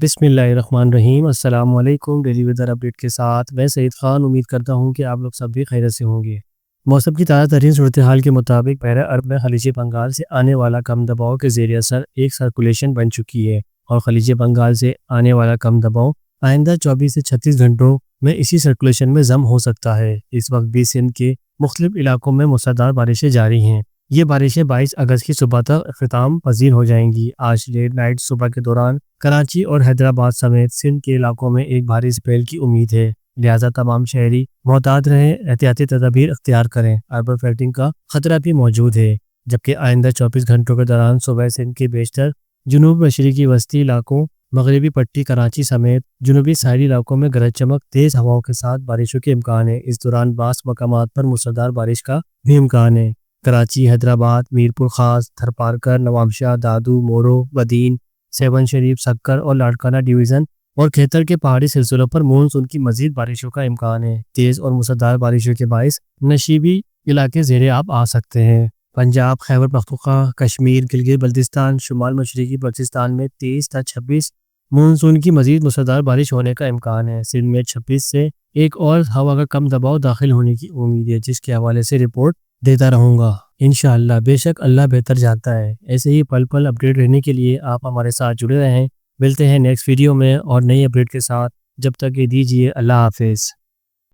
بسم اللہ الرحمن الرحیم۔ السلام علیکم۔ ڈیلی ویدر اپڈیٹ کے ساتھ میں سعید خان امید کرتا ہوں کہ آپ لوگ سب بھی خیریت سے ہوں گے۔ موسم کی تازہ ترین صورتحال کے مطابق بحیرہ عرب میں خلیج بنگال سے آنے والا کم دباؤ کے زیر اثر ایک سرکولیشن بن چکی ہے اور خلیج بنگال سے آنے والا کم دباؤ آئندہ 24 سے 36 گھنٹوں میں اسی سرکولیشن میں ضم ہو سکتا ہے۔ اس وقت بھی سندھ کے مختلف علاقوں میں موسلادھار بارشیں جاری ہیں۔ یہ بارشیں 22 اگست کی صبح تک اختتام پذیر ہو جائیں گی۔ آج لیٹ نائٹ صبح کے دوران کراچی اور حیدرآباد سمیت سندھ کے علاقوں میں ایک بھاری اسپیل کی امید ہے، لہٰذا تمام شہری محتاط رہیں، احتیاطی تدابیر اختیار کریں۔ اربن فلڈنگ کا خطرہ بھی موجود ہے، جبکہ آئندہ 24 گھنٹوں کے دوران صوبہ سندھ کے بیشتر جنوب مشرقی وسطی علاقوں، مغربی پٹی کراچی سمیت جنوبی ساحلی علاقوں میں گرج چمک تیز ہواؤں کے ساتھ بارشوں کے امکان ہے۔ اس دوران بعض مقامات پر موسلادھار بارش کا بھی امکان ہے۔ کراچی، حیدرآباد، میرپور خاص، تھرپارکر، نوابشاہ، دادو، مورو، بدین، سیون شریف، سکر اور لاڑکانہ ڈویژن اور کھیتر کے پہاڑی سلسلوں پر مونسون کی مزید بارشوں کا امکان ہے۔ تیز اور موسلادھار بارشوں کے باعث نشیبی علاقے زیر آب آ سکتے ہیں۔ پنجاب، خیبر پختونخوا، کشمیر، گلگت بلتستان، شمال مشرقی بلوچستان میں 23 تا 26 مونسون کی مزید موسلادھار بارش ہونے کا امکان ہے۔ سندھ میں 26 سے ایک اور ہوا کا کم دباؤ داخل ہونے کی امید ہے، جس کے حوالے سے رپورٹ دیتا رہوں گا انشاءاللہ۔ بے شک اللہ بہتر جانتا ہے۔ ایسے ہی پل پل اپڈیٹ رہنے کے لیے آپ ہمارے ساتھ جڑے رہیں۔ ملتے ہیں نیکسٹ ویڈیو میں اور نئی اپڈیٹ کے ساتھ۔ جب تک یہ دیجیے اللہ حافظ۔